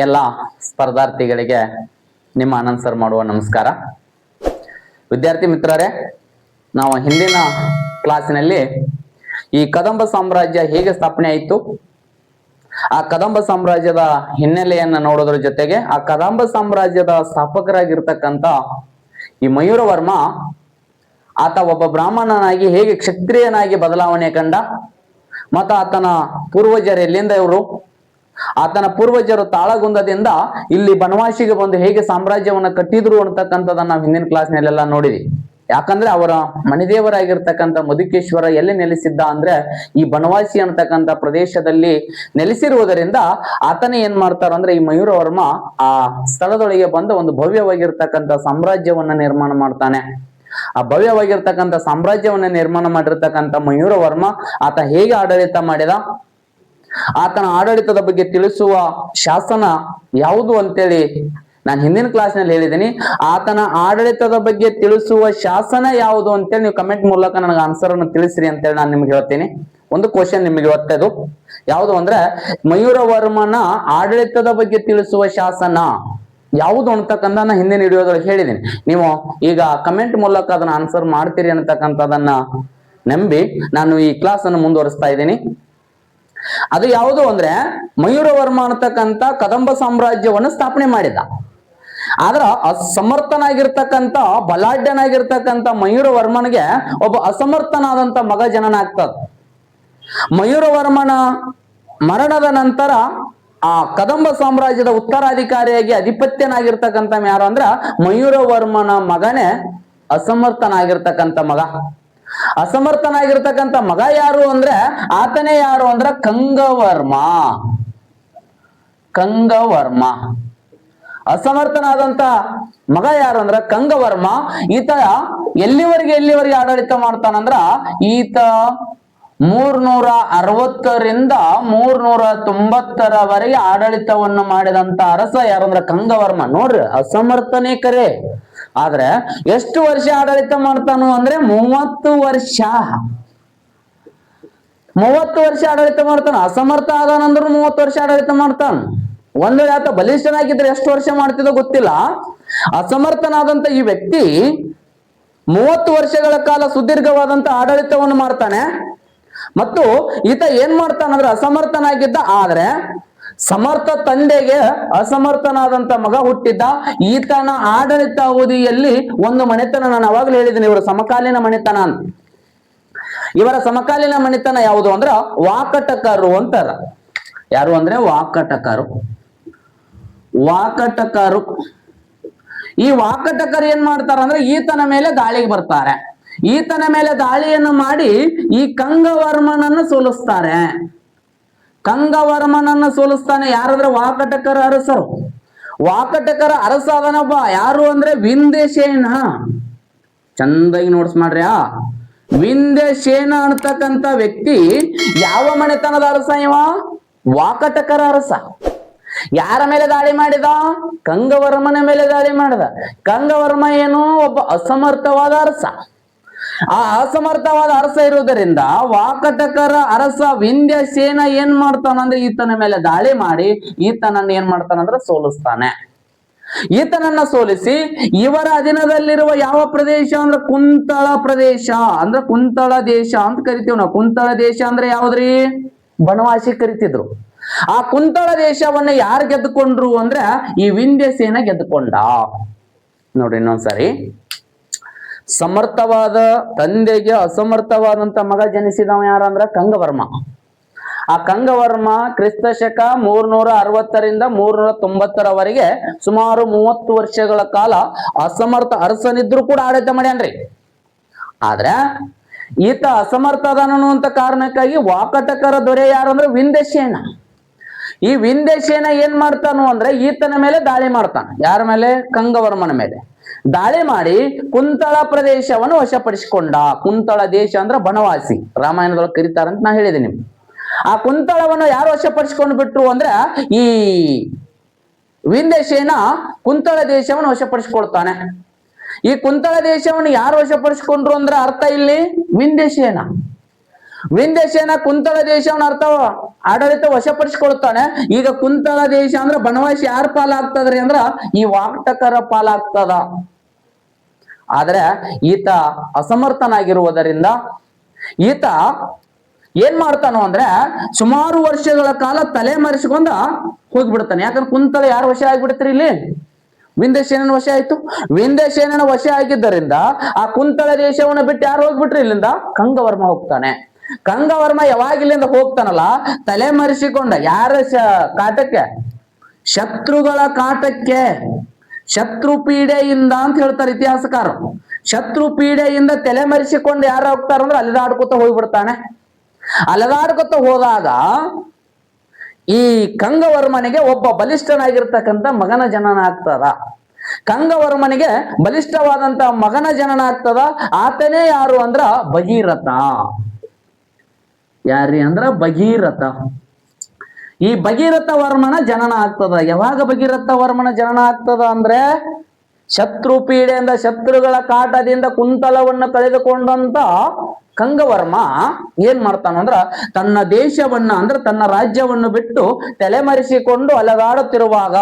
ಎಲ್ಲ ಸ್ಪರ್ಧಾರ್ಥಿಗಳಿಗೆ ನಿಮ್ಮ ಆನಂದ್ ಸರ್ ಮಾಡುವ ನಮಸ್ಕಾರ. ವಿದ್ಯಾರ್ಥಿ ಮಿತ್ರರೇ, ನಾವು ಹಿಂದಿನ ಕ್ಲಾಸಿನಲ್ಲಿ ಈ ಕದಂಬ ಸಾಮ್ರಾಜ್ಯ ಹೇಗೆ ಸ್ಥಾಪನೆ ಆಯಿತು, ಆ ಕದಂಬ ಸಾಮ್ರಾಜ್ಯದ ಹಿನ್ನೆಲೆಯನ್ನ ನೋಡೋದ್ರ ಜೊತೆಗೆ ಆ ಕದಂಬ ಸಾಮ್ರಾಜ್ಯದ ಸ್ಥಾಪಕರಾಗಿರ್ತಕ್ಕಂಥ ಈ ಮಯೂರವರ್ಮ ಆತ ಒಬ್ಬ ಬ್ರಾಹ್ಮಣನಾಗಿ ಹೇಗೆ ಕ್ಷತ್ರಿಯನಾಗಿ ಬದಲಾವಣೆ ಕಂಡ, ಮತ್ತು ಆತನ ಪೂರ್ವಜರು ಎಲ್ಲಿಂದ ಇವರು, ಆತನ ಪೂರ್ವಜರು ತಾಳಗುಂದದಿಂದ ಇಲ್ಲಿ ಬನವಾಸಿಗೆ ಬಂದು ಹೇಗೆ ಸಾಮ್ರಾಜ್ಯವನ್ನ ಕಟ್ಟಿದ್ರು ಅಂತಕ್ಕಂಥದನ್ನ ನಾವು ಹಿಂದಿನ ಕ್ಲಾಸ್ನಲ್ಲೆಲ್ಲ ನೋಡಿದ್ವಿ. ಯಾಕಂದ್ರೆ ಅವರ ಮಣಿದೇವರಾಗಿರ್ತಕ್ಕಂಥ ಮಧುಕೇಶ್ವರ ಎಲ್ಲಿ ನೆಲೆಸಿದ್ದ ಅಂದ್ರೆ ಈ ಬನವಾಸಿ ಅಂತಕ್ಕಂಥ ಪ್ರದೇಶದಲ್ಲಿ ನೆಲೆಸಿರುವುದರಿಂದ ಆತನೇ ಏನ್ ಮಾಡ್ತಾರ ಅಂದ್ರೆ ಈ ಮಯೂರವರ್ಮ ಆ ಸ್ಥಳದೊಳಗೆ ಬಂದ ಒಂದು ಭವ್ಯವಾಗಿರ್ತಕ್ಕಂಥ ಸಾಮ್ರಾಜ್ಯವನ್ನ ನಿರ್ಮಾಣ ಮಾಡ್ತಾನೆ. ಆ ಭವ್ಯವಾಗಿರ್ತಕ್ಕಂಥ ಸಾಮ್ರಾಜ್ಯವನ್ನ ನಿರ್ಮಾಣ ಮಾಡಿರ್ತಕ್ಕಂಥ ಮಯೂರವರ್ಮ ಆತ ಹೇಗೆ ಆಡಳಿತ ಮಾಡಿದ, ಆತನ ಆಡಳಿತದ ಬಗ್ಗೆ ತಿಳಿಸುವ ಶಾಸನ ಯಾವುದು ಅಂತೇಳಿ ನಾನು ಹಿಂದಿನ ಕ್ಲಾಸ್ ನಲ್ಲಿ ಹೇಳಿದ್ದೀನಿ. ಆತನ ಆಡಳಿತದ ಬಗ್ಗೆ ತಿಳಿಸುವ ಶಾಸನ ಯಾವುದು ಅಂತೇಳಿ ನೀವು ಕಮೆಂಟ್ ಮೂಲಕ ನನಗೆ ಆನ್ಸರ್ ಅನ್ನು ತಿಳಿಸ್ರಿ ಅಂತೇಳಿ ನಾನು ನಿಮ್ಗೆ ಹೇಳ್ತೀನಿ. ಒಂದು ಕ್ವಶನ್ ನಿಮಗೆ ಗೊತ್ತದು ಯಾವುದು ಅಂದ್ರೆ ಮಯೂರವರ್ಮನ ಆಡಳಿತದ ಬಗ್ಗೆ ತಿಳಿಸುವ ಶಾಸನ ಯಾವುದು ಅಂತಕ್ಕಂಥ ನಾನು ಹಿಂದಿನ ವಿಡಿಯೋದಲ್ಲಿ ಹೇಳಿದ್ದೀನಿ. ನೀವು ಈಗ ಕಮೆಂಟ್ ಮೂಲಕ ಅದನ್ನ ಆನ್ಸರ್ ಮಾಡ್ತೀರಿ ಅಂತಕ್ಕಂಥದನ್ನ ನಂಬಿ ನಾನು ಈ ಕ್ಲಾಸ್ ಅನ್ನು ಮುಂದುವರಿಸ್ತಾ ಇದ್ದೀನಿ. ಅದು ಯಾವುದು ಅಂದ್ರೆ ಮಯೂರವರ್ಮ ಅಂತಕ್ಕಂಥ ಕದಂಬ ಸಾಮ್ರಾಜ್ಯವನ್ನು ಸ್ಥಾಪನೆ ಮಾಡಿದ. ಆದ್ರ ಅಸಮರ್ಥನಾಗಿರ್ತಕ್ಕಂಥ ಬಲಾಢ್ಯನಾಗಿರ್ತಕ್ಕಂಥ ಮಯೂರವರ್ಮನಿಗೆ ಒಬ್ಬ ಅಸಮರ್ಥನಾದಂತ ಮಗ ಜನನ ಆಗ್ತದ. ಮಯೂರವರ್ಮನ ಮರಣದ ನಂತರ ಆ ಕದಂಬ ಸಾಮ್ರಾಜ್ಯದ ಉತ್ತರಾಧಿಕಾರಿಯಾಗಿ ಅಧಿಪತ್ಯನಾಗಿರ್ತಕ್ಕಂಥ ಯಾರು ಅಂದ್ರ ಮಯೂರವರ್ಮನ ಮಗನೇ ಅಸಮರ್ಥನಾಗಿರ್ತಕ್ಕಂಥ ಮಗ. ಅಸಮರ್ಥನಾಗಿರ್ತಕ್ಕಂಥ ಮಗ ಯಾರು ಅಂದ್ರೆ ಆತನೇ ಯಾರು ಅಂದ್ರ ಕಂಗವರ್ಮ. ಕಂಗವರ್ಮ ಅಸಮರ್ಥನಾದಂತ ಮಗ ಯಾರು ಅಂದ್ರ ಕಂಗವರ್ಮ. ಈತ ಎಲ್ಲಿವರೆಗೆ ಆಡಳಿತ ಮಾಡ್ತಾನಂದ್ರ ಈತ 360ರಿಂದ 390ರವರೆಗೆ ಆಡಳಿತವನ್ನು ಮಾಡಿದಂತ ಅರಸ ಯಾರು ಅಂದ್ರ ಕಂಗವರ್ಮ. ನೋಡ್ರಿ, ಅಸಮರ್ಥನೇ ಕರೆ, ಆದ್ರೆ ಎಷ್ಟು ವರ್ಷ ಆಡಳಿತ ಮಾಡ್ತಾನು ಅಂದ್ರೆ 30 ವರ್ಷ. 30 ವರ್ಷ ಆಡಳಿತ ಮಾಡ್ತಾನ. ಅಸಮರ್ಥ ಆದಾನಂದ್ರು 30 ವರ್ಷ ಆಡಳಿತ ಮಾಡ್ತಾನ. ಒಂದು ವೇಳೆ ಆತ ಬಲಿಷ್ಠನಾಗಿದ್ರೆ ಎಷ್ಟು ವರ್ಷ ಮಾಡ್ತಿದ್ದೋ ಗೊತ್ತಿಲ್ಲ. ಅಸಮರ್ಥನಾದಂತ ಈ ವ್ಯಕ್ತಿ 30 ವರ್ಷಗಳ ಕಾಲ ಸುದೀರ್ಘವಾದಂತ ಆಡಳಿತವನ್ನು ಮಾಡ್ತಾನೆ. ಮತ್ತು ಈತ ಏನ್ ಮಾಡ್ತಾನಂದ್ರೆ ಅಸಮರ್ಥನಾಗಿದ್ದ, ಆದ್ರೆ ಸಮರ್ಥ ತಂದೆಗೆ ಅಸಮರ್ಥನಾದಂತ ಮಗ ಹುಟ್ಟಿದ್ದ. ಈತನ ಆಡಳಿತ ಅವಧಿಯಲ್ಲಿ ಒಂದು ಮನೆತನ, ನಾನು ಅವಾಗಲೇ ಹೇಳಿದ್ದೀನಿ ಇವರ ಸಮಕಾಲೀನ ಮನೆತನ ಅಂತ. ಇವರ ಸಮಕಾಲೀನ ಮನೆತನ ಯಾವುದು ಅಂದ್ರ ವಾಕಟಕರು ಅಂತಾರ. ಯಾರು ಅಂದ್ರೆ ವಾಕಟಕರು. ವಾಕಟಕರು ಈ ವಾಕಟಕರು ಏನ್ ಮಾಡ್ತಾರ ಅಂದ್ರೆ ಈತನ ಮೇಲೆ ದಾಳಿಗೆ ಬರ್ತಾರೆ. ಈತನ ಮೇಲೆ ದಾಳಿಯನ್ನು ಮಾಡಿ ಈ ಕಂಗವರ್ಮನನ್ನು ಸೋಲಿಸ್ತಾರೆ. ಕಂಗವರ್ಮನನ್ನು ಸೋಲಿಸ್ತಾನೆ ಯಾರಂದ್ರೆ ವಾಕಟಕರ ಅರಸರು. ವಾಕಟಕರ ಅರಸ ಅದನೊಬ್ಬ ಯಾರು ಅಂದ್ರೆ ವಿಂಧ್ಯಸೇನ. ಚಂದಾಗಿ ನೋಡ್ಸ್ ಮಾಡ್ರಿ. ವಿಂಧ್ಯಸೇನ ಅಂತಕ್ಕಂಥ ವ್ಯಕ್ತಿ ಯಾವ ಮನೆತನದ ಅರಸ ಇವ? ವಾಕಟಕರ ಅರಸ. ಯಾರ ಮೇಲೆ ದಾಳಿ ಮಾಡಿದ? ಕಂಗವರ್ಮನ ಮೇಲೆ ದಾಳಿ ಮಾಡಿದ. ಕಂಗವರ್ಮ ಏನು? ಒಬ್ಬ ಅಸಮರ್ಥವಾದ ಅರಸ. ಆ ಅಸಮರ್ಥವಾದ ಅರಸ ಇರುವುದರಿಂದ ವಾಕಟಕರ ಅರಸ ವಿಂಧ್ಯಸೇನ ಏನ್ ಮಾಡ್ತಾನಂದ್ರೆ ಈತನ ಮೇಲೆ ದಾಳಿ ಮಾಡಿ ಈತನನ್ನ ಏನ್ ಮಾಡ್ತಾನಂದ್ರೆ ಸೋಲಿಸ್ತಾನೆ. ಈತನನ್ನ ಸೋಲಿಸಿ ಇವರ ಅಧೀನದಲ್ಲಿರುವ ಯಾವ ಪ್ರದೇಶ ಅಂದ್ರೆ ಕುಂತಳ ಪ್ರದೇಶ, ಅಂದ್ರೆ ಕುಂತಳ ದೇಶ ಅಂತ ಕರಿತೀವಿ ನಾವು. ಕುಂತಳ ದೇಶ ಅಂದ್ರೆ ಯಾವ್ದ್ರಿ? ಬನವಾಸಿ ಕರಿತಿದ್ರು. ಆ ಕುಂತಳ ದೇಶವನ್ನ ಯಾರು ಗೆದ್ದುಕೊಂಡ್ರು ಅಂದ್ರೆ ಈ ವಿಂಧ್ಯಸೇನ ಗೆದ್ದುಕೊಂಡ. ನೋಡ್ರಿ ಇನ್ನೊಂದ್ಸರಿ, ಸಮರ್ಥವಾದ ತಂದೆಗೆ ಅಸಮರ್ಥವಾದಂತ ಮಗ ಜನಿಸಿದವ ಯಾರಂದ್ರ ಕಂಗವರ್ಮ. ಆ ಕಂಗವರ್ಮ ಕ್ರಿಸ್ತ ಶಕ 360ರಿಂದ 390ರವರೆಗೆ ಸುಮಾರು 30 ವರ್ಷಗಳ ಕಾಲ ಅಸಮರ್ಥ ಅರಸನಿದ್ರು ಕೂಡ ಆಡಳಿತ ಮಾಡ್ಯಾನ್ರಿ. ಆದ್ರೆ ಈತ ಅಸಮರ್ಥ ಅದಾನು ಅಂತ ಕಾರಣಕ್ಕಾಗಿ ವಾಕಟಕರ ದೊರೆ ಯಾರಂದ್ರೆ ವಿಂಧ್ಯಸೇನ. ಈ ವಿಂಧ್ಯಸೇನ ಏನ್ ಮಾಡ್ತಾನು ಅಂದ್ರೆ ಈತನ ಮೇಲೆ ದಾಳಿ ಮಾಡ್ತಾನ. ಯಾರ ಮೇಲೆ? ಕಂಗವರ್ಮನ ಮೇಲೆ ದಾಳಿ ಮಾಡಿ ಕುಂತಳ ಪ್ರದೇಶವನ್ನು ವಶಪಡಿಸಿಕೊಂಡ. ಕುಂತಳ ದೇಶ ಅಂದ್ರೆ ಬನವಾಸಿ, ರಾಮಾಯಣದೊಳಗೆ ಕರೀತಾರಂತ ನಾ ಹೇಳಿದ್ದೀನಿ. ಆ ಕುಂತಳವನ್ನು ಯಾರು ವಶಪಡಿಸಿಕೊಂಡು ಬಿಟ್ರು ಅಂದ್ರೆ ಈ ವಿಂಧ್ಯಸೇನ ಕುಂತಳ ದೇಶವನ್ನು ವಶಪಡಿಸಿಕೊಳ್ತಾನೆ. ಈ ಕುಂತಳ ದೇಶವನ್ನು ಯಾರು ವಶಪಡಿಸಿಕೊಂಡ್ರು ಅಂದ್ರೆ ಅರ್ಥ ಇಲ್ಲಿ ವಿಂಧ್ಯಸೇನ. ವಿಂಧ್ಯಸೇನ ಕುಂತಳ ದೇಶವನ್ನ ಆಡಳಿತ ವಶಪಡಿಸಿಕೊಳ್ತಾನೆ. ಈಗ ಕುಂತಳ ದೇಶ ಅಂದ್ರೆ ಬನವಾಸಿ ಯಾರ ಪಾಲಾಗ್ತದ್ರಿ ಅಂದ್ರ ಈ ವಾಕ್ಟಕರ ಪಾಲಾಗ್ತದ. ಆದ್ರೆ ಈತ ಅಸಮರ್ಥನಾಗಿರುವುದರಿಂದ ಈತ ಏನ್ ಮಾಡ್ತಾನೋ ಅಂದ್ರೆ ಸುಮಾರು ವರ್ಷಗಳ ಕಾಲ ತಲೆ ಮರೆಸಿಕೊಂಡ ಹೋಗ್ಬಿಡ್ತಾನೆ. ಯಾಕಂದ್ರೆ ಕುಂತಳ ಯಾರು ವಶ ಆಗ್ಬಿಡ್ತೀರಿ ಇಲ್ಲಿ? ವಿಂಧ್ಯಸೇನನ ವಶ ಆಯ್ತು. ವಿಂಧ್ಯಸೇನನ ವಶ ಆಗಿದ್ದರಿಂದ ಆ ಕುಂತಳ ದೇಶವನ್ನ ಬಿಟ್ಟು ಯಾರು ಹೋಗ್ಬಿಟ್ರಿ ಇಲ್ಲಿಂದ? ಕಂಗವರ್ಮ ಹೋಗ್ತಾನೆ. ಕಂಗವರ್ಮ ಯಾವಾಗ ಇಲ್ಲಿಂದ ಹೋಗ್ತಾನಲ್ಲ, ತಲೆ ಮರೆಸಿಕೊಂಡ ಯಾರ ಕಾಟಕ್ಕೆ? ಶತ್ರುಗಳ ಕಾಟಕ್ಕೆ, ಶತ್ರು ಪೀಡೆಯಿಂದ ಅಂತ ಹೇಳ್ತಾರೆ ಇತಿಹಾಸಕಾರರು. ಶತ್ರು ಪೀಡೆಯಿಂದ ತಲೆ ಮರೆಸಿಕೊಂಡು ಯಾರು ಹೋಗ್ತಾರ ಅಂದ್ರೆ ಅಲೆದಾಡ್ಕೊತ ಹೋಗ್ಬಿಡ್ತಾನೆ. ಅಲೆದಾಡ್ಕೊತ ಹೋದಾಗ ಈ ಕಂಗವರ್ಮನಿಗೆ ಒಬ್ಬ ಬಲಿಷ್ಠನಾಗಿರ್ತಕ್ಕಂಥ ಮಗನ ಜನನ ಆಗ್ತದ. ಕಂಗವರ್ಮನಿಗೆ ಬಲಿಷ್ಠವಾದಂತ ಮಗನ ಜನನ ಆಗ್ತದ. ಆತನೇ ಯಾರು ಅಂದ್ರ ಭಗೀರಥ. ಯಾರಿ ಅಂದ್ರ ಭಗೀರಥ. ಈ ಭಗೀರಥ ವರ್ಮನ ಜನನ ಆಗ್ತದ. ಯಾವಾಗ ಭಗೀರಥ ವರ್ಮನ ಜನನ ಆಗ್ತದ ಅಂದ್ರೆ ಶತ್ರು ಪೀಡೆಯಿಂದ, ಶತ್ರುಗಳ ಕಾಟದಿಂದ ಕುಂತಲವನ್ನು ಕಳೆದುಕೊಂಡಂತ ಕಂಗವರ್ಮ ಏನ್ ಮಾಡ್ತಾನ ಅಂದ್ರ ತನ್ನ ದೇಶವನ್ನ ಅಂದ್ರೆ ತನ್ನ ರಾಜ್ಯವನ್ನು ಬಿಟ್ಟು ತಲೆಮರೆಸಿಕೊಂಡು ಅಲೆದಾಡುತ್ತಿರುವಾಗ,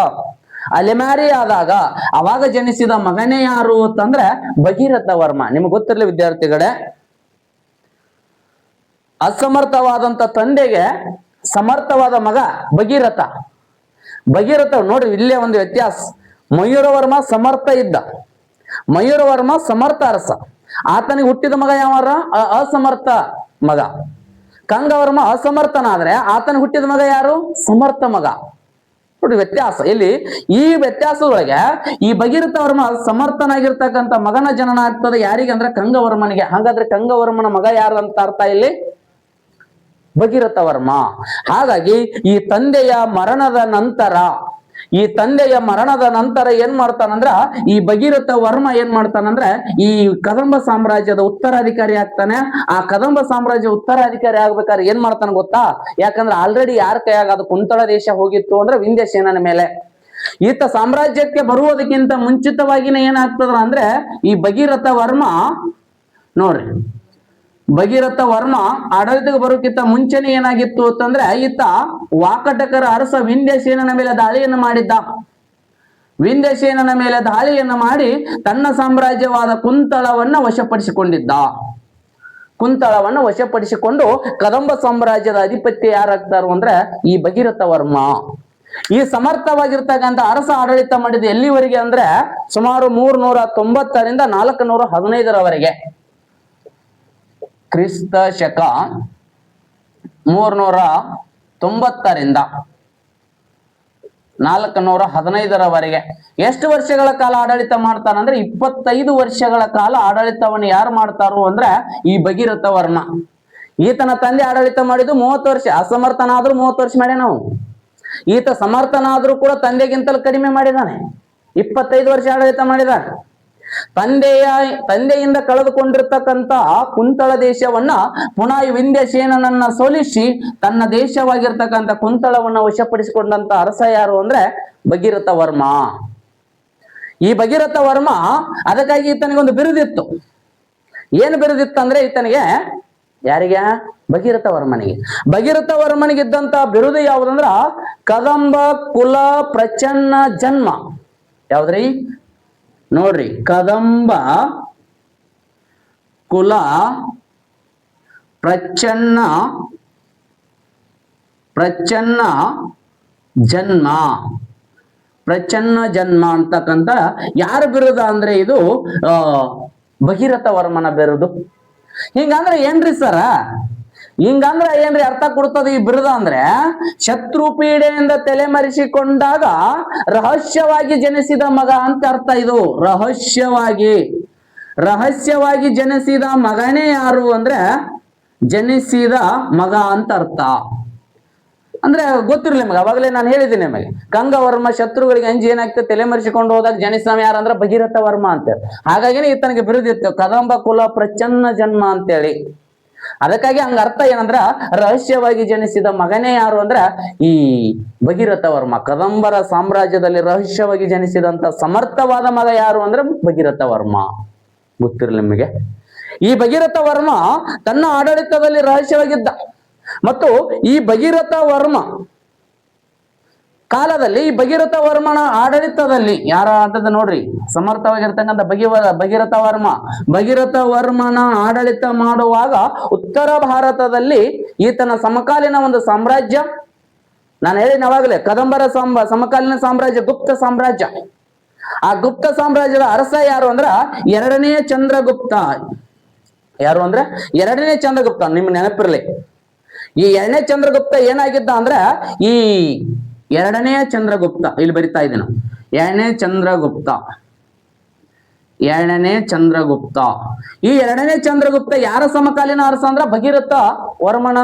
ಅಲೆಮಾರಿ ಆದಾಗ ಅವಾಗ ಜನಿಸಿದ ಮಗನೇ ಯಾರು ಅಂತಂದ್ರೆ ಭಗೀರಥ ವರ್ಮ. ನಿಮ್ಗೆ ಗೊತ್ತಿರಲಿ ವಿದ್ಯಾರ್ಥಿಗಳೇ, ಅಸಮರ್ಥವಾದಂತ ತಂದೆಗೆ ಸಮರ್ಥವಾದ ಮಗ ಭಗೀರಥ. ಭಗೀರಥ ನೋಡ್ರಿ, ಇಲ್ಲೇ ಒಂದು ವ್ಯತ್ಯಾಸ. ಮಯೂರವರ್ಮ ಸಮರ್ಥ ಇದ್ದ, ಮಯೂರವರ್ಮ ಸಮರ್ಥ ಅರಸ. ಆತನಿಗೆ ಹುಟ್ಟಿದ ಮಗ ಯಾವಾರ? ಅಸಮರ್ಥ ಮಗ. ಕಂಗವರ್ಮ ಅಸಮರ್ಥನಾದ್ರೆ ಆತನಿಗೆ ಹುಟ್ಟಿದ ಮಗ ಯಾರು? ಸಮರ್ಥ ಮಗ. ನೋಡಿ ವ್ಯತ್ಯಾಸ ಇಲ್ಲಿ. ಈ ವ್ಯತ್ಯಾಸದೊಳಗೆ ಈ ಭಗೀರಥ ವರ್ಮ ಸಮರ್ಥನಾಗಿರ್ತಕ್ಕಂಥ ಮಗನ ಜನನ ಆಗ್ತದೆ. ಯಾರಿಗೆ ಅಂದ್ರೆ ಕಂಗವರ್ಮನಿಗೆ. ಹಾಗಾದ್ರೆ ಕಂಗವರ್ಮನ ಮಗ ಯಾರು ಅಂತ ಅರ್ಥ ಇಲ್ಲಿ? ಭಗೀರಥ ವರ್ಮ. ಹಾಗಾಗಿ ಈ ತಂದೆಯ ಮರಣದ ನಂತರ ಏನ್ ಮಾಡ್ತಾನಂದ್ರ ಈ ಭಗೀರಥ ವರ್ಮ ಏನ್ ಮಾಡ್ತಾನಂದ್ರ ಈ ಕದಂಬ ಸಾಮ್ರಾಜ್ಯದ ಉತ್ತರಾಧಿಕಾರಿ ಆಗ್ತಾನೆ. ಆ ಕದಂಬ ಸಾಮ್ರಾಜ್ಯ ಉತ್ತರಾಧಿಕಾರಿ ಆಗ್ಬೇಕಾದ್ರೆ ಏನ್ ಮಾಡ್ತಾನ ಗೊತ್ತಾ? ಯಾಕಂದ್ರೆ ಆಲ್ರೆಡಿ ಯಾರ ಕೈಯಾಗ ಅದು ಕುಂತಳ ದೇಶ ಹೋಗಿತ್ತು ಅಂದ್ರೆ ವಿಂಧ್ಯಸೇನನ ಮೇಲೆ. ಈತ ಸಾಮ್ರಾಜ್ಯಕ್ಕೆ ಬರುವುದಕ್ಕಿಂತ ಮುಂಚಿತವಾಗಿನೇ ಏನಾಗ್ತದ ಅಂದ್ರೆ ಈ ಭಗೀರಥ ವರ್ಮ ನೋಡ್ರಿ, ಭಗೀರಥ ವರ್ಮ ಆಡಳಿತಕ್ಕೆ ಬರೋಕ್ಕಿಂತ ಮುಂಚೆನೆ ಏನಾಗಿತ್ತು ಅಂತಂದ್ರೆ ಈತ ವಾಕಟಕರ ಅರಸ ವಿಂಧ್ಯಸೇನನ ಮೇಲೆ ದಾಳಿಯನ್ನು ಮಾಡಿದ್ದ. ವಿಂಧ್ಯಸೇನನ ಮೇಲೆ ದಾಳಿಯನ್ನು ಮಾಡಿ ತನ್ನ ಸಾಮ್ರಾಜ್ಯವಾದ ಕುಂತಳವನ್ನ ವಶಪಡಿಸಿಕೊಂಡಿದ್ದ. ಕುಂತಳವನ್ನ ವಶಪಡಿಸಿಕೊಂಡು ಕದಂಬ ಸಾಮ್ರಾಜ್ಯದ ಅಧಿಪತ್ಯ ಯಾರಾಗ್ತಾರು ಅಂದ್ರೆ ಈ ಭಗೀರಥ ವರ್ಮ. ಈ ಸಮರ್ಥವಾಗಿರ್ತಕ್ಕಂಥ ಅರಸ ಆಡಳಿತ ಮಾಡಿದ ಎಲ್ಲಿವರೆಗೆ ಅಂದ್ರೆ ಸುಮಾರು 390ರಿಂದ 415ರವರೆಗೆ. ಕ್ರಿಸ್ತ ಶಕ 390ರಿಂದ 415ರವರೆಗೆ ಎಷ್ಟು ವರ್ಷಗಳ ಕಾಲ ಆಡಳಿತ ಮಾಡ್ತಾನಂದ್ರೆ 25 ವರ್ಷಗಳ ಕಾಲ ಆಡಳಿತವನ್ನು ಯಾರು ಮಾಡ್ತಾರೋ ಅಂದ್ರೆ ಈ ಭಗೀರಥ ವರ್ಮ. ಈತನ ತಂದೆ ಆಡಳಿತ ಮಾಡಿದ್ದು 30 ವರ್ಷ. ಅಸಮರ್ಥನಾದ್ರೂ 30 ವರ್ಷ ಮಾಡ್ಯ ನಾವು. ಈತ ಸಮರ್ಥನಾದ್ರೂ ಕೂಡ ತಂದೆಗಿಂತಲೂ ಕಡಿಮೆ ಮಾಡಿದಾನೆ. 25 ವರ್ಷ ಆಡಳಿತ ಮಾಡಿದಾನೆ. ತಂದೆಯಿಂದ ಕಳೆದುಕೊಂಡಿರ್ತಕ್ಕಂಥ ಕುಂತಳ ದೇಶವನ್ನ ಪುನಃ ವಿಂಧ್ಯಸೇನನನ್ನ ಸೋಲಿಸಿ ತನ್ನ ದೇಶವಾಗಿರ್ತಕ್ಕಂಥ ಕುಂತಳವನ್ನ ವಶಪಡಿಸಿಕೊಂಡಂತ ಅರಸ ಯಾರು ಅಂದ್ರೆ ಭಗೀರಥ ವರ್ಮ. ಈ ಭಗೀರಥ ವರ್ಮ ಅದಕ್ಕಾಗಿ ಈತನಿಗೊಂದು ಬಿರುದಿತ್ತು. ಏನು ಬಿರುದಿತ್ತು ಅಂದ್ರೆ ಈತನಿಗೆ, ಯಾರಿಗೆ? ಭಗೀರಥ ವರ್ಮನಿಗೆ. ಭಗೀರಥ ವರ್ಮನಿಗಿದ್ದಂತ ಬಿರುದು ಯಾವುದಂದ್ರ ಕದಂಬ ಕುಲ ಪ್ರಚನ್ನ ಜನ್ಮ. ಯಾವ್ದ್ರಿ? ನೋಡ್ರಿ, ಕದಂಬ ಕುಲ ಪ್ರಚನ್ನ ಜನ್ಮ. ಪ್ರಚನ್ನ ಜನ್ಮ ಅಂತಕ್ಕಂಥ ಯಾರ ಬಿರುದ ಅಂದ್ರೆ ಇದು ಭಗೀರಥ ವರ್ಮನ ಬಿರುದು. ಹಿಂಗಂದ್ರೆ ಏನ್ರಿ ಸರ? ಹಿಂಗಂದ್ರ ಏನ್ರಿ ಅರ್ಥ ಕೊಡ್ತದ ಈ ಬಿರುದ ಅಂದ್ರೆ? ಶತ್ರು ಪೀಡೆಯಿಂದ ತಲೆಮರೆಸಿಕೊಂಡಾಗ ರಹಸ್ಯವಾಗಿ ಜನಿಸಿದ ಮಗ ಅಂತ ಅರ್ಥ. ಇದು ರಹಸ್ಯವಾಗಿ ಜನಿಸಿದ ಮಗನೇ ಯಾರು ಅಂದ್ರೆ ಜನಿಸಿದ ಮಗ ಅಂತ ಅರ್ಥ. ಅಂದ್ರೆ ಗೊತ್ತಿರ್ಲಿ ನಿಮಗೆ, ಅವಾಗಲೇ ನಾನು ಹೇಳಿದ್ದೀನಿ ನಿಮಗೆ. ಕಂಗವರ್ಮ ಶತ್ರುಗಳಿಗೆ ಅಂಜಿ ಏನಾಗ್ತದೆ ತಲೆಮರೆಸಿಕೊಂಡು ಹೋದಾಗ ಜನಿಸಿದ ಯಾರಂದ್ರೆ ಭಗೀರಥ ವರ್ಮ ಅಂತೇಳಿ. ಹಾಗಾಗಿನೇ ಈತನಿಗೆ ಬಿರುದಿತ್ತು ಕದಂಬ ಕುಲ ಪ್ರಚನ್ನ ಜನ್ಮ ಅಂತೇಳಿ. ಅದಕ್ಕಾಗಿ ಹಂಗ ಅರ್ಥ ಏನಂದ್ರ ರಹಸ್ಯವಾಗಿ ಜನಿಸಿದ ಮಗನೇ ಯಾರು ಅಂದ್ರ ಈ ಭಗೀರಥ ವರ್ಮ. ಕದಂಬರ ಸಾಮ್ರಾಜ್ಯದಲ್ಲಿ ರಹಸ್ಯವಾಗಿ ಜನಿಸಿದಂತ ಸಮರ್ಥವಾದ ಮಗ ಯಾರು ಅಂದ್ರೆ ಭಗೀರಥ ವರ್ಮ. ಗೊತ್ತಿರಲಿ ನಿಮಗೆ. ಈ ಭಗೀರಥ ವರ್ಮ ತನ್ನ ಆಡಳಿತದಲ್ಲಿ ರಹಸ್ಯವಾಗಿದ್ದ ಮತ್ತು ಈ ಭಗೀರಥ ವರ್ಮ ಕಾಲದಲ್ಲಿ ಈ ಭಗೀರಥ ವರ್ಮನ ಆಡಳಿತದಲ್ಲಿ ಯಾರ ಆಟದ ನೋಡ್ರಿ ಸಮರ್ಥವಾಗಿರ್ತಕ್ಕಂಥ ಭಗೀರಥ ವರ್ಮನ ಆಡಳಿತ ಮಾಡುವಾಗ ಉತ್ತರ ಭಾರತದಲ್ಲಿ ಈತನ ಸಮಕಾಲೀನ ಒಂದು ಸಾಮ್ರಾಜ್ಯ, ನಾನು ಹೇಳಿನ ಅವಾಗಲೇ ಕದಂಬರ ಸಮಕಾಲೀನ ಸಾಮ್ರಾಜ್ಯ ಗುಪ್ತ ಸಾಮ್ರಾಜ್ಯ. ಆ ಗುಪ್ತ ಸಾಮ್ರಾಜ್ಯದ ಅರಸ ಯಾರು ಅಂದ್ರ ಎರಡನೇ ಚಂದ್ರಗುಪ್ತ. ಯಾರು ಅಂದ್ರೆ ಎರಡನೇ ಚಂದ್ರಗುಪ್ತ. ನಿಮ್ ನೆನಪಿರ್ಲಿ, ಈ ಎರಡನೇ ಚಂದ್ರಗುಪ್ತ ಏನಾಗಿದ್ದ ಅಂದ್ರ ಈ ಎರಡನೇ ಚಂದ್ರಗುಪ್ತ, ಇಲ್ಲಿ ಬರಿತಾ ಇದ್ದೀನಿ, ಎರಡನೇ ಚಂದ್ರಗುಪ್ತ. ಈ ಎರಡನೇ ಚಂದ್ರಗುಪ್ತ ಯಾರ ಸಮಕಾಲೀನ ಅರಸ ಅಂದ್ರ ಭಗೀರಥ ವರ್ಮನ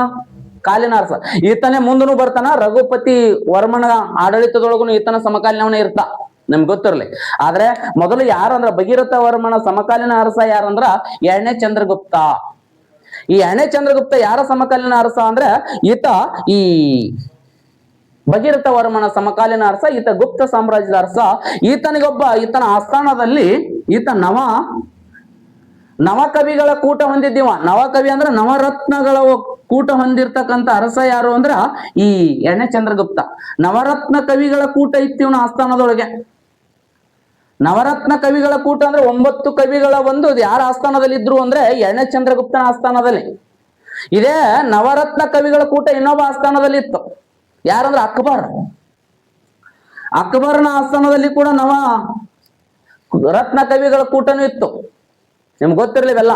ಕಾಲಿನ ಅರಸ. ಈತನೇ ಮುಂದನು ಬರ್ತಾನ, ರಘುಪತಿ ವರ್ಮನ ಆಡಳಿತದೊಳಗೂ ಈತನ ಸಮಕಾಲೀನವನೇ ಇರ್ತ, ನಮ್ಗೆ ಗೊತ್ತಿರ್ಲಿ. ಆದ್ರೆ ಮೊದಲು ಯಾರಂದ್ರ ಭಗೀರಥ ವರ್ಮನ ಸಮಕಾಲೀನ ಅರಸ ಯಾರಂದ್ರ ಎರಡನೇ ಚಂದ್ರಗುಪ್ತ. ಈ ಎರಡನೇ ಚಂದ್ರಗುಪ್ತ ಯಾರ ಸಮಕಾಲೀನ ಅರಸ ಅಂದ್ರೆ ಈತ ಈ ಭಗೀರಥ ವರ್ಮನ ಸಮಕಾಲೀನ ಅರಸ, ಈತ ಗುಪ್ತ ಸಾಮ್ರಾಜ್ಯದ ಅರಸ. ಈತನ ಆಸ್ಥಾನದಲ್ಲಿ ಈತ ನವಕವಿಗಳ ಕೂಟ ಹೊಂದಿದ್ದೀವ. ನವಕವಿ ಅಂದ್ರೆ ನವರತ್ನಗಳ ಕೂಟ ಹೊಂದಿರ್ತಕ್ಕಂಥ ಅರಸ ಯಾರು ಅಂದ್ರ ಈ ಎರಡನೇ ಚಂದ್ರಗುಪ್ತ. ನವರತ್ನ ಕವಿಗಳ ಕೂಟ ಇತ್ತು ಇವನ ಆಸ್ಥಾನದೊಳಗೆ. ನವರತ್ನ ಕವಿಗಳ ಕೂಟ ಅಂದ್ರೆ 9 ಕವಿಗಳ ಒಂದು ಯಾರ ಆಸ್ಥಾನದಲ್ಲಿ ಇದ್ರು ಅಂದ್ರೆ ಎರಡನೇ ಚಂದ್ರಗುಪ್ತನ ಆಸ್ಥಾನದಲ್ಲಿ. ಇದೇ ನವರತ್ನ ಕವಿಗಳ ಕೂಟ ಇನ್ನೊಬ್ಬ ಆಸ್ಥಾನದಲ್ಲಿ ಇತ್ತು, ಯಾರಂದ್ರೆ ಅಕ್ಬರ್ನ ಆಸ್ಥಾನದಲ್ಲಿ ಕೂಡ ನವ ರತ್ನ ಕವಿಗಳ ಕೂಟನೂ ಇತ್ತು, ನಿಮ್ಗೆ ಗೊತ್ತಿರ್ಲಿವೆಲ್ಲ.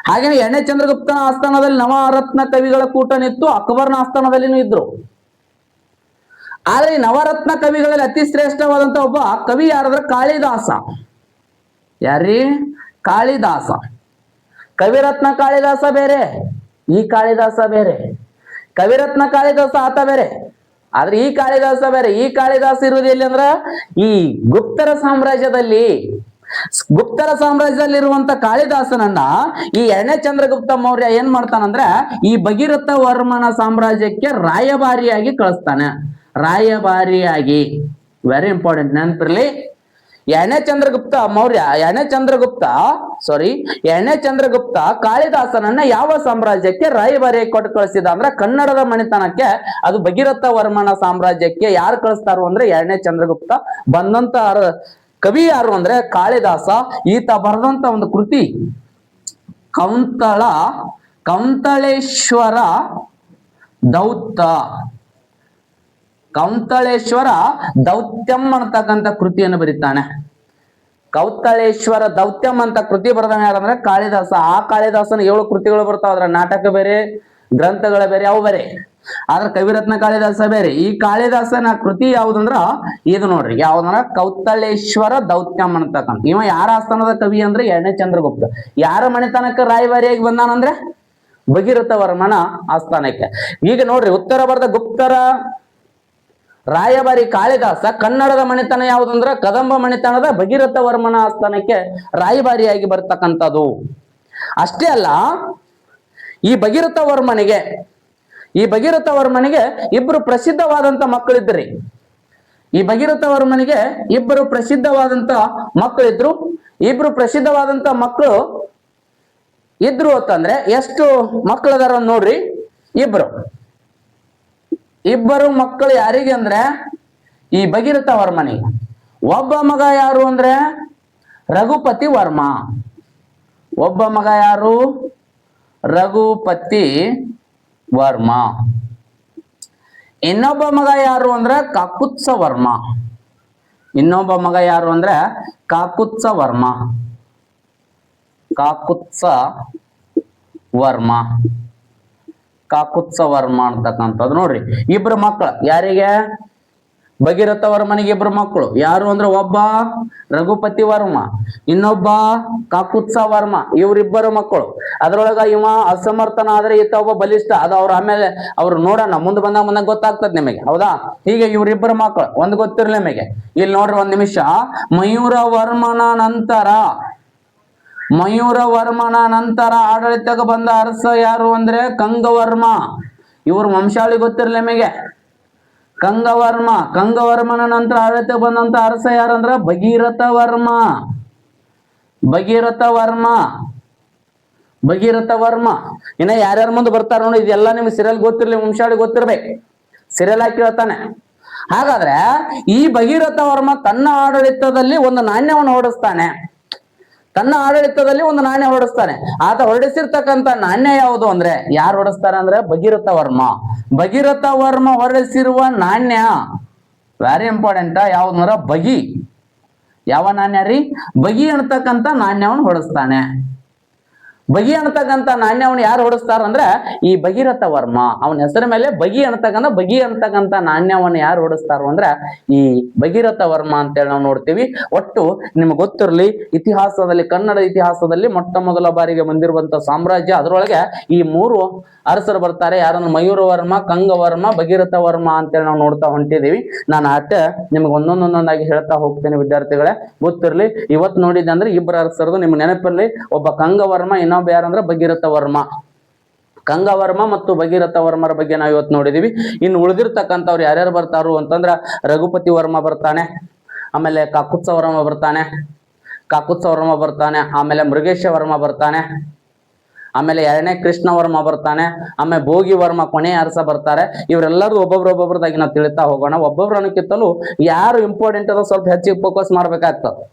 ಹಾಗೇನೆ ಎರಡನೇ ಚಂದ್ರಗುಪ್ತನ ಆಸ್ಥಾನದಲ್ಲಿ ನವರತ್ನ ಕವಿಗಳ ಕೂಟನಿತ್ತು, ಅಕ್ಬರ್ನ ಆಸ್ಥಾನದಲ್ಲಿನೂ ಇದ್ರು. ಆದ್ರೆ ಈ ನವರತ್ನ ಕವಿಗಳಲ್ಲಿ ಅತಿ ಶ್ರೇಷ್ಠವಾದಂತ ಒಬ್ಬ ಕವಿ ಯಾರಾದ್ರೆ ಕಾಳಿದಾಸ. ಯಾರೀ? ಕಾಳಿದಾಸ. ಕವಿರತ್ನ ಕಾಳಿದಾಸ ಬೇರೆ, ಈ ಕಾಳಿದಾಸ ಬೇರೆ. ಕವಿರತ್ನ ಕಾಳಿದಾಸ ಆತ ಬೇರೆ, ಆದ್ರೆ ಈ ಕಾಳಿದಾಸ ಬೇರೆ. ಈ ಕಾಳಿದಾಸ ಇರುವುದು ಎಲ್ಲಿ ಅಂದ್ರ ಈ ಗುಪ್ತರ ಸಾಮ್ರಾಜ್ಯದಲ್ಲಿರುವಂತ ಕಾಳಿದಾಸನನ್ನ ಈ ಎರಡನೇ ಚಂದ್ರಗುಪ್ತ ಮೌರ್ಯ ಏನ್ ಮಾಡ್ತಾನಂದ್ರ ಈ ಭಗೀರಥ ವರ್ಮನ ಸಾಮ್ರಾಜ್ಯಕ್ಕೆ ರಾಯಭಾರಿಯಾಗಿ ಕಳಿಸ್ತಾನೆ. ರಾಯಭಾರಿಯಾಗಿ, ವೆರಿ ಇಂಪಾರ್ಟೆಂಟ್, ನೆನಪಿರ್ಲಿ. ಎರಡನೇ ಚಂದ್ರಗುಪ್ತ ಕಾಳಿದಾಸನನ್ನ ಯಾವ ಸಾಮ್ರಾಜ್ಯಕ್ಕೆ ರಾಯಭಾರಿಯಾಗಿ ಕೊಟ್ಟು ಕಳಿಸಿದ ಅಂದ್ರೆ ಕನ್ನಡದ ಮಣಿತನಕ್ಕೆ. ಅದು ಭಗೀರಥ ವರ್ಮನ ಸಾಮ್ರಾಜ್ಯಕ್ಕೆ ಯಾರು ಕಳಿಸ್ತಾರು ಅಂದ್ರೆ ಎರಡನೇ ಚಂದ್ರಗುಪ್ತ. ಬಂದಂತ ಕವಿ ಯಾರು ಅಂದ್ರೆ ಕಾಳಿದಾಸ. ಈತ ಬರೆದಂತ ಒಂದು ಕೃತಿ ಕೌಂತಳೇಶ್ವರ ದೌತ್ಯಂ ಅಂತಕ್ಕಂಥ ಕೃತಿಯನ್ನು ಬರೀತಾನೆ. ಕೌಂತಳೇಶ್ವರ ದೌತ್ಯಂ ಅಂತ ಕೃತಿ ಬರೆದವ ಯಾರಂದ್ರೆ ಕಾಳಿದಾಸ. ಆ ಕಾಳಿದಾಸನ 7 ಕೃತಿಗಳು ಬರ್ತಾವ. ಅದ್ರ ನಾಟಕ ಬೇರೆ, ಗ್ರಂಥಗಳ ಬೇರೆ, ಅವು ಬೇರೆ. ಆದ್ರೆ ಕವಿರತ್ನ ಕಾಳಿದಾಸ ಬೇರೆ. ಈ ಕಾಳಿದಾಸನ ಕೃತಿ ಯಾವ್ದಂದ್ರ ಇದು ನೋಡ್ರಿ, ಯಾವ್ದಂದ್ರ ಕೌಂತಳೇಶ್ವರ ದೌತ್ಯಂ ಅಂತಕ್ಕಂಥ. ಇವ ಯಾರ ಆಸ್ಥಾನದ ಕವಿ ಅಂದ್ರೆ ಎರಡನೇ ಚಂದ್ರಗುಪ್ತ. ಯಾರ ಮನೆತನಕ್ಕೆ ರಾಯಭಾರಿಯಾಗಿ ಬಂದಾನಂದ್ರೆ ಭಗೀರಥ ವರ್ಮನ ಆಸ್ಥಾನಕ್ಕೆ. ಈಗ ನೋಡ್ರಿ, ಉತ್ತರ ಭಾರತ ಗುಪ್ತರ ರಾಯಭಾರಿ ಕಾಳಿದಾಸ. ಕನ್ನಡದ ಮಣಿತನ ಯಾವುದಂದ್ರ ಕದಂಬ ಮಣಿತನದ ಭಗೀರಥ ವರ್ಮನ ಆಸ್ಥಾನಕ್ಕೆ ರಾಯಭಾರಿಯಾಗಿ ಬರ್ತಕ್ಕಂಥದ್ದು. ಅಷ್ಟೇ ಅಲ್ಲ, ಈ ಭಗೀರಥ ವರ್ಮನಿಗೆ ಇಬ್ರು ಪ್ರಸಿದ್ಧವಾದಂತ ಮಕ್ಕಳಿದ್ರಿ. ಈ ಭಗೀರಥ ವರ್ಮನಿಗೆ ಇಬ್ಬರು ಪ್ರಸಿದ್ಧವಾದಂತ ಮಕ್ಕಳಿದ್ರು. ಇಬ್ರು ಪ್ರಸಿದ್ಧವಾದಂತ ಮಕ್ಕಳು ಇದ್ರು ಅಂತಂದ್ರೆ ಎಷ್ಟು ಮಕ್ಕಳದಾರ ನೋಡ್ರಿ. ಇಬ್ಬರು ಮಕ್ಕಳು ಯಾರಿಗೆ ಅಂದ್ರೆ ಈ ಭಗೀರಥ ವರ್ಮನಿಗೆ. ಒಬ್ಬ ಮಗ ಯಾರು ಅಂದ್ರೆ ರಘುಪತಿ ವರ್ಮ. ಒಬ್ಬ ಮಗ ಯಾರು? ರಘುಪತಿ ವರ್ಮ. ಇನ್ನೊಬ್ಬ ಮಗ ಯಾರು ಅಂದ್ರೆ ಕಾಕುತ್ಸ ವರ್ಮ. ಕಾಕುತ್ಸ ವರ್ಮ ಅಂತಕ್ಕಂಥದ್ದು ನೋಡ್ರಿ. ಇಬ್ರು ಮಕ್ಕಳು ಯಾರಿಗೆ? ಭಗೀರಥ ವರ್ಮನಿಗೆ ಇಬ್ರು ಮಕ್ಕಳು ಯಾರು ಅಂದ್ರೆ ಒಬ್ಬ ರಘುಪತಿ ವರ್ಮ, ಇನ್ನೊಬ್ಬ ಕಾಕುತ್ಸ ವರ್ಮ. ಇವರಿಬ್ಬರು ಮಕ್ಕಳು. ಅದ್ರೊಳಗ ಇವ ಅಸಮರ್ಥನ ಆದ್ರೆ ಈತ ಒಬ್ಬ ಬಲಿಷ್ಠ. ಅದು ಆಮೇಲೆ ಅವ್ರು ನೋಡೋಣ, ಮುಂದೆ ಬಂದಾಗ ಗೊತ್ತಾಗ್ತದೆ ನಿಮಗೆ, ಹೌದಾ? ಹೀಗೆ ಇವರಿಬ್ಬರು ಮಕ್ಕಳು ಒಂದು ಗೊತ್ತಿರಲಿ ನಿಮಗೆ. ಇಲ್ಲಿ ನೋಡ್ರಿ, 1 ನಿಮಿಷ. ಮಯೂರ ವರ್ಮನ ನಂತರ ಆಡಳಿತಕ್ಕೆ ಬಂದ ಅರಸ ಯಾರು ಅಂದ್ರೆ ಕಂಗವರ್ಮ. ಇವ್ರ ವಂಶಾವಳಿ ಗೊತ್ತಿರಲಿ ನಿಮಗೆ. ಕಂಗವರ್ಮನ ನಂತರ ಆಡಳಿತಕ್ಕೆ ಬಂದಂತ ಅರಸ ಯಾರಂದ್ರ ಭಗೀರಥ ವರ್ಮ. ಭಗೀರಥ ವರ್ಮ. ಇನ್ನ ಯಾರ್ಯಾರ ಮುಂದೆ ಬರ್ತಾರ ನೋಡಿ, ಇದೆಲ್ಲ ನಿಮ್ಗೆ ಸಿರಿಯಲ್ ಗೊತ್ತಿರ್ಲಿ, ವಂಶಾವಳಿ ಗೊತ್ತಿರ್ಬೇಕು, ಸಿರಿಯಲ್ ಹಾಕಿ ಹೇಳ್ತಾನೆ. ಹಾಗಾದ್ರೆ ಈ ಭಗೀರಥ ವರ್ಮ ತನ್ನ ಆಡಳಿತದಲ್ಲಿ ಒಂದು ನಾಣ್ಯವನ್ನು ಹೊರಡಿಸ್ತಾನೆ. ತನ್ನ ಆಡಳಿತದಲ್ಲಿ ಒಂದು ನಾಣ್ಯ ಹೊರಡಿಸ್ತಾನೆ. ಆತ ಹೊರಡಿಸಿರ್ತಕ್ಕಂಥ ನಾಣ್ಯ ಯಾವುದು ಅಂದ್ರೆ, ಯಾರು ಹೊರಡಿಸ್ತಾರೆ ಅಂದ್ರೆ ಭಗೀರಥ ವರ್ಮ. ಭಗೀರಥ ವರ್ಮ ಹೊರಡಿಸಿರುವ ನಾಣ್ಯ ವೆರಿ ಇಂಪಾರ್ಟೆಂಟ್. ಯಾವ್ದಂದ್ರ ಬಗಿ. ಯಾವ ನಾಣ್ಯ ರೀ? ಬಗಿ ಅನ್ನತಕ್ಕಂಥ ನಾಣ್ಯವನ್ನು ಹೊರಡಿಸ್ತಾನೆ. ಬಗಿ ಅನ್ನತಕ್ಕಂಥ ನಾಣ್ಯವನ್ನು ಯಾರು ಹೊರಡಿಸ್ತಾರ ಅಂದ್ರೆ ಈ ಭಗೀರಥ ವರ್ಮ. ಅವನ ಹೆಸರ ಮೇಲೆ ಬಗಿ ಅನ್ನತಕ್ಕಂಥ ನಾಣ್ಯವನ್ನು ಯಾರು ಹೊರಡಿಸ್ತಾರ ಅಂದ್ರೆ ಈ ಭಗೀರಥ ವರ್ಮ ಅಂತೇಳಿ ನಾವು ನೋಡ್ತೀವಿ. ಒಟ್ಟು ನಿಮ್ಗೆ ಗೊತ್ತಿರಲಿ, ಇತಿಹಾಸದಲ್ಲಿ, ಕನ್ನಡ ಇತಿಹಾಸದಲ್ಲಿ ಮೊಟ್ಟ ಮೊದಲ ಬಾರಿಗೆ ಬಂದಿರುವಂತ ಸಾಮ್ರಾಜ್ಯ, ಅದರೊಳಗೆ ಈ 3 ಅರಸರು ಬರ್ತಾರೆ. ಯಾರಂದ್ರೆ ಮಯೂರ ವರ್ಮ, ಕಂಗವರ್ಮ, ಭಗೀರಥ ವರ್ಮ ಅಂತೇಳಿ ನಾವು ನೋಡ್ತಾ ಹೊಂಟಿದೀವಿ. ನಾನು ನಿಮ್ಗೆ ಒಂದೊಂದಾಗಿ ಹೇಳ್ತಾ ಹೋಗ್ತೇನೆ ವಿದ್ಯಾರ್ಥಿಗಳೇ, ಗೊತ್ತಿರ್ಲಿ. ಇವತ್ತು ನೋಡಿದ್ದೆ ಅಂದ್ರೆ 2 ಅರಸರದು ನಿಮ್ಗೆ ನೆನಪಿರ್ಲಿ. ಒಬ್ಬ ಕಂಗವರ್ಮ, ಇನ್ನೊಬ್ಬ ಯಾರಂದ್ರೆ ಭಗೀರಥ ವರ್ಮ. ಕಂಗವರ್ಮ ಮತ್ತು ಭಗೀರಥ ವರ್ಮರ ಬಗ್ಗೆ ನಾವು ಇವತ್ತು ನೋಡಿದೀವಿ. ಇನ್ನು ಉಳಿದಿರ್ತಕ್ಕಂಥವ್ರು ಯಾರ್ಯಾರು ಬರ್ತಾರು ಅಂತಂದ್ರ ರಘುಪತಿ ವರ್ಮ ಬರ್ತಾನೆ, ಆಮೇಲೆ ಕಾಕುತ್ಸ ವರ್ಮ ಬರ್ತಾನೆ, ಆಮೇಲೆ ಮೃಗೇಶ ವರ್ಮ ಬರ್ತಾನೆ, ಆಮೇಲೆ 2ನೇ ಕೃಷ್ಣ ವರ್ಮ ಬರ್ತಾನೆ, ಆಮೇಲೆ ಭೋಗಿ ವರ್ಮ ಕೊನೆಯ ಅರಸ ಬರ್ತಾರೆ. ಇವರೆಲ್ಲರೂ ಒಬ್ಬೊಬ್ರದಾಗಿ ನಾವು ತಿಳಿತಾ ಹೋಗೋಣ. ಒಬ್ಬೊಬ್ರನ್ನಕ್ಕಿಂತಲೂ ಯಾರು ಇಂಪಾರ್ಟೆಂಟ್ ಅದೋ ಸ್ವಲ್ಪ ಹೆಚ್ಚಿಗೆ ಫೋಕಸ್ ಮಾಡ್ಬೇಕಾಗ್ತದೆ.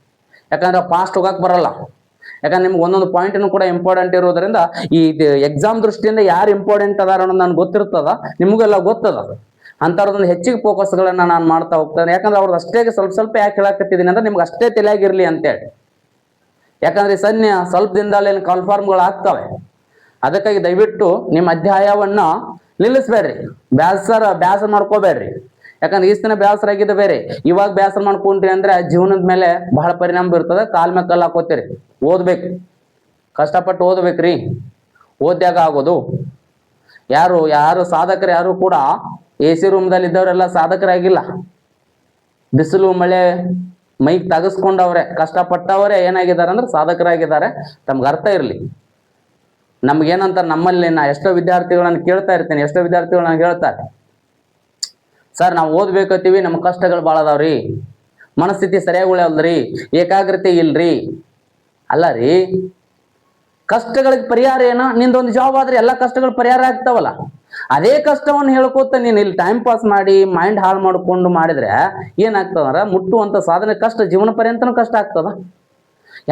ಯಾಕಂದ್ರೆ ಫಾಸ್ಟ್ ಹೋಗಕ್ ಬರಲ್ಲ. ಯಾಕಂದ್ರೆ ನಿಮ್ಗೆ ಒಂದೊಂದು ಪಾಯಿಂಟ್ ಕೂಡ ಇಂಪಾರ್ಟೆಂಟ್ ಇರೋದ್ರಿಂದ ಈ ಎಕ್ಸಾಮ್ ದೃಷ್ಟಿಯಿಂದ ಯಾರು ಇಂಪಾರ್ಟೆಂಟ್ ಅದಾರ ಅನ್ನೋದು ನನ್ಗೆ ಗೊತ್ತಿರ್ತದ, ನಿಮಗೆಲ್ಲ ಗೊತ್ತದ. ಅಂತವ್ರದೊಂದು ಹೆಚ್ಚಿಗೆ ಫೋಕಸ್ಗಳನ್ನ ನಾನು ಮಾಡ್ತಾ ಹೋಗ್ತೇನೆ. ಯಾಕಂದ್ರೆ ಅವ್ರದ್ದು ಅಷ್ಟೇ ಸ್ವಲ್ಪ ಯಾಕೆ ಹೇಳಕತ್ತಿದ್ದೀನಿ ಅಂದ್ರೆ ನಿಮ್ಗೆ ಅಷ್ಟೇ ತಲೆಯಾಗಿರ್ಲಿ ಅಂತೇಳಿ. ಯಾಕಂದ್ರೆ ಸ್ವಲ್ಪ ದಿನದಲ್ಲಿ ಕಾನ್ಫಾರ್ಮ್ಗಳು ಆಗ್ತವೆ. ಅದಕ್ಕಾಗಿ ದಯವಿಟ್ಟು ನಿಮ್ಮ ಅಧ್ಯಾಯವನ್ನ ನಿಲ್ಲಿಸ್ಬೇಡ್ರಿ, ಬ್ಯಾಸರ ಮಾಡ್ಕೋಬೇಡ್ರಿ. ಯಾಕಂದ್ರೆ ದಿನ ಬ್ಯಾಸರ ಆಗಿದ್ದ ಬೇರೆ, ಇವಾಗ ಬ್ಯಾಸರ ಮಾಡ್ಕೊಂಡ್ರಿ ಅಂದ್ರೆ ಜೀವನದ ಮೇಲೆ ಬಹಳ ಪರಿಣಾಮ ಬೀರ್ತದೆ. ಕಾಲ್ ಮೇಲೆ ಕಲ್ಲು ಹಾಕೋತೀರಿ. ಓದ್ಬೇಕು, ಕಷ್ಟಪಟ್ಟು ಓದ್ಬೇಕ್ರಿ. ಓದ್ಯಾಗ ಆಗೋದು. ಯಾರು ಸಾಧಕರು ಯಾರು ಕೂಡ AC ರೂಮ್ದಲ್ಲಿ ಇದ್ದವರೆಲ್ಲ ಸಾಧಕರಾಗಿಲ್ಲ. ಬಿಸಿಲು ಮಳೆ ಮೈಕ್ ತಗಸ್ಕೊಂಡವ್ರೆ, ಕಷ್ಟಪಟ್ಟವರೇ ಏನಾಗಿದ್ದಾರೆ ಅಂದ್ರೆ ಸಾಧಕರಾಗಿದ್ದಾರೆ. ತಮ್ಗೆ ಅರ್ಥ ಇರಲಿ. ನಮ್ಗೇನಂತ ನಮ್ಮಲ್ಲಿ ನಾ ಎಷ್ಟೋ ವಿದ್ಯಾರ್ಥಿಗಳನ್ನ ಕೇಳ್ತಾ ಇರ್ತೀನಿ, ಎಷ್ಟೋ ವಿದ್ಯಾರ್ಥಿಗಳು ನನಗೆ ಹೇಳ್ತಾರೆ, ಸರ್ ನಾವು ಓದ್ಬೇಕತ್ತೀವಿ, ನಮ್ಮ ಕಷ್ಟಗಳು ಭಾಳ ಅದಾವ್ರಿ, ಮನಸ್ಥಿತಿ ಸರಿಯಾಗಿ ಉಳಿಯಲ್ರಿ, ಏಕಾಗ್ರತೆ ಇಲ್ರಿ. ಅಲ್ಲ ರೀ, ಕಷ್ಟಗಳಿಗೆ ಪರಿಹಾರ ಏನೋ, ನಿಂದೊಂದು ಜಾಬ್ ಆದ್ರೆ ಎಲ್ಲ ಕಷ್ಟಗಳು ಪರಿಹಾರ ಆಗ್ತಾವಲ್ಲ. ಅದೇ ಕಷ್ಟವನ್ನು ಹೇಳ್ಕೋತ ನೀನು ಇಲ್ಲಿ ಟೈಮ್ ಪಾಸ್ ಮಾಡಿ ಮೈಂಡ್ ಹಾಳು ಮಾಡ್ಕೊಂಡು ಮಾಡಿದ್ರೆ ಏನಾಗ್ತದಂದ್ರೆ ಮುಟ್ಟುವಂತ ಸಾಧನೆ ಕಷ್ಟ, ಜೀವನ ಪರ್ಯಂತನೂ ಕಷ್ಟ ಆಗ್ತದ.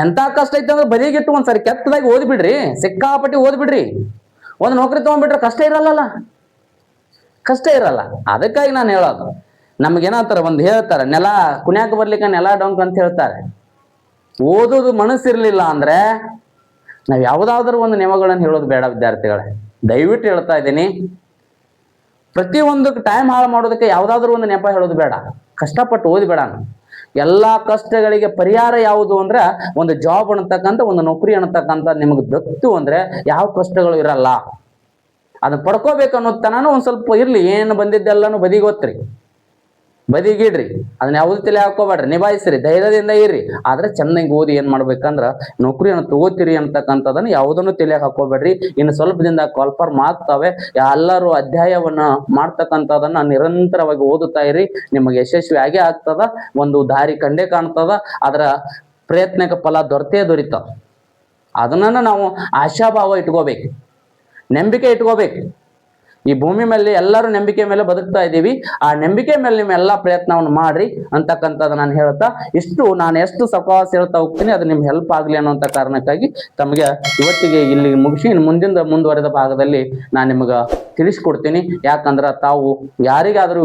ಎಂತ ಕಷ್ಟ ಐತೆ ಅಂದ್ರೆ ಬದಿಗಿಟ್ಟು ಒಂದ್ಸರಿ ಕೆಟ್ಟದಾಗಿ ಓದ್ಬಿಡ್ರಿ, ಸಿಕ್ಕಾಪಟ್ಟಿ ಓದ್ಬಿಡ್ರಿ, ಒಂದು ನೌಕರಿ ತಗೊಂಡ್ಬಿಟ್ರೆ ಕಷ್ಟ ಇರಲ್ಲ. ಅದಕ್ಕಾಗಿ ನಾನು ಹೇಳೋದು, ನಮ್ಗೇನಂತಾರೆ ಒಂದು ಹೇಳ್ತಾರೆ, ನೆಲ ಕುಣ್ಯಾಕ ಬರ್ಲಿಕ್ಕೆ ನೆಲ ಡೊಂಕ್ ಅಂತ ಹೇಳ್ತಾರೆ. ಓದೋದು ಮನಸ್ಸಿರ್ಲಿಲ್ಲ ಅಂದ್ರೆ ನಾವು ಯಾವುದಾದ್ರೂ ಒಂದು ನಿಯಮಗಳನ್ನು ಹೇಳೋದು ಬೇಡ ವಿದ್ಯಾರ್ಥಿಗಳೇ. ದಯವಿಟ್ಟು ಹೇಳ್ತಾ ಇದ್ದೀನಿ, ಪ್ರತಿಯೊಂದಕ್ಕೆ ಟೈಮ್ ಹಾಳು ಮಾಡೋದಕ್ಕೆ ಯಾವುದಾದ್ರೂ ಒಂದು ನೆಪ ಹೇಳೋದು ಬೇಡ. ಕಷ್ಟಪಟ್ಟು ಓದಿಬೇಡ. ಎಲ್ಲಾ ಕಷ್ಟಗಳಿಗೆ ಪರಿಹಾರ ಯಾವುದು ಅಂದ್ರೆ ಒಂದು ಜಾಬ್ ಅನ್ನತಕ್ಕಂಥ, ಒಂದು ನೌಕರಿ ಅನ್ನತಕ್ಕಂಥ ನಿಮಗೆ ದತ್ತು ಅಂದ್ರೆ ಯಾವ ಕಷ್ಟಗಳು ಇರಲ್ಲ. ಅದನ್ನ ಪಡ್ಕೋಬೇಕು ಅನ್ನೋ ತನೂ ಒಂದ್ ಸ್ವಲ್ಪ ಇರ್ಲಿ. ಏನು ಬಂದಿದ್ದೆಲ್ಲಾನು ಬದಿಗಿಡ್ರಿ, ಅದನ್ನ ಯಾವ್ದು ತಲೆ ಹಾಕೋಬೇಡ್ರಿ, ನಿಭಾಯಿಸ್ರಿ, ಧೈರ್ಯದಿಂದ ಇರ್ರಿ. ಆದ್ರೆ ಚೆನ್ನಾಗಿ ಓದಿ ಏನ್ ಮಾಡ್ಬೇಕಂದ್ರ ನೌಕರಿಯನ್ನು ತಗೋತೀರಿ ಅಂತಕ್ಕಂಥದನ್ನ ಯಾವುದನ್ನು ತಲೆ ಹಾಕೋಬೇಡ್ರಿ. ಇನ್ನು ಸ್ವಲ್ಪ ದಿನದಾಗ ಕಾಲ್ಫಾರ್ಮ್ ಆಗ್ತಾವೆ. ಎಲ್ಲರೂ ಅಧ್ಯಾಯವನ್ನ ಮಾಡ್ತಕ್ಕಂಥದನ್ನ ನಿರಂತರವಾಗಿ ಓದುತ್ತಾ ಇರಿ. ನಿಮಗೆ ಯಶಸ್ವಿ ಆಗೇ ಆಗ್ತದ, ಒಂದು ದಾರಿ ಕಂಡೇ ಕಾಣ್ತದ. ಅದರ ಪ್ರಯತ್ನಕ್ಕೆ ಫಲ ದೊರೀತದ. ಅದನ್ನ ನಾವು ಆಶಾಭಾವ ಇಟ್ಕೋಬೇಕು, ನಂಬಿಕೆ ಇಟ್ಕೋಬೇಕು. ಈ ಭೂಮಿ ಮೇಲೆ ಎಲ್ಲರೂ ನಂಬಿಕೆ ಮೇಲೆ ಬದುಕ್ತಾ ಇದ್ದೀವಿ. ಆ ನಂಬಿಕೆ ಮೇಲೆ ನಿಮ್ಮೆಲ್ಲ ಪ್ರಯತ್ನವನ್ನು ಮಾಡ್ರಿ ಅಂತಕ್ಕಂಥದ್ದು ನಾನು ಹೇಳ್ತಾ, ನಾನು ಎಷ್ಟು ಸಕಾಸ ಹೇಳ್ತಾ ಹೋಗ್ತೀನಿ ಅದು ನಿಮ್ಗೆ ಹೆಲ್ಪ್ ಆಗಲಿ ಅನ್ನೋಂಥ ಕಾರಣಕ್ಕಾಗಿ ತಮಗೆ ಇವತ್ತಿಗೆ ಇಲ್ಲಿ ಮುಗಿಸಿ ಮುಂದುವರೆದ ಭಾಗದಲ್ಲಿ ನಾನು ನಿಮ್ಗೆ ತಿಳಿಸ್ಕೊಡ್ತೀನಿ. ಯಾಕಂದ್ರೆ ತಾವು ಯಾರಿಗಾದರೂ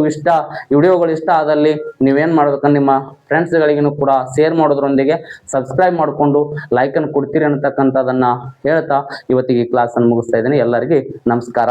ವಿಡಿಯೋಗಳು ಇಷ್ಟ ಆದಲ್ಲಿ ನೀವೇನು ಮಾಡ್ಬೇಕಂದ್ರೆ ನಿಮ್ಮ ಫ್ರೆಂಡ್ಸ್ಗಳಿಗೂ ಕೂಡ ಶೇರ್ ಮಾಡೋದ್ರೊಂದಿಗೆ ಸಬ್ಸ್ಕ್ರೈಬ್ ಮಾಡಿಕೊಂಡು ಲೈಕನ್ನು ಕೊಡ್ತೀರಿ ಅನ್ನತಕ್ಕಂಥದ್ದನ್ನು ಹೇಳ್ತಾ ಇವತ್ತಿಗೆ ಕ್ಲಾಸನ್ನು ಮುಗಿಸ್ತಾ ಇದ್ದೀನಿ. ಎಲ್ಲರಿಗೂ ನಮಸ್ಕಾರ.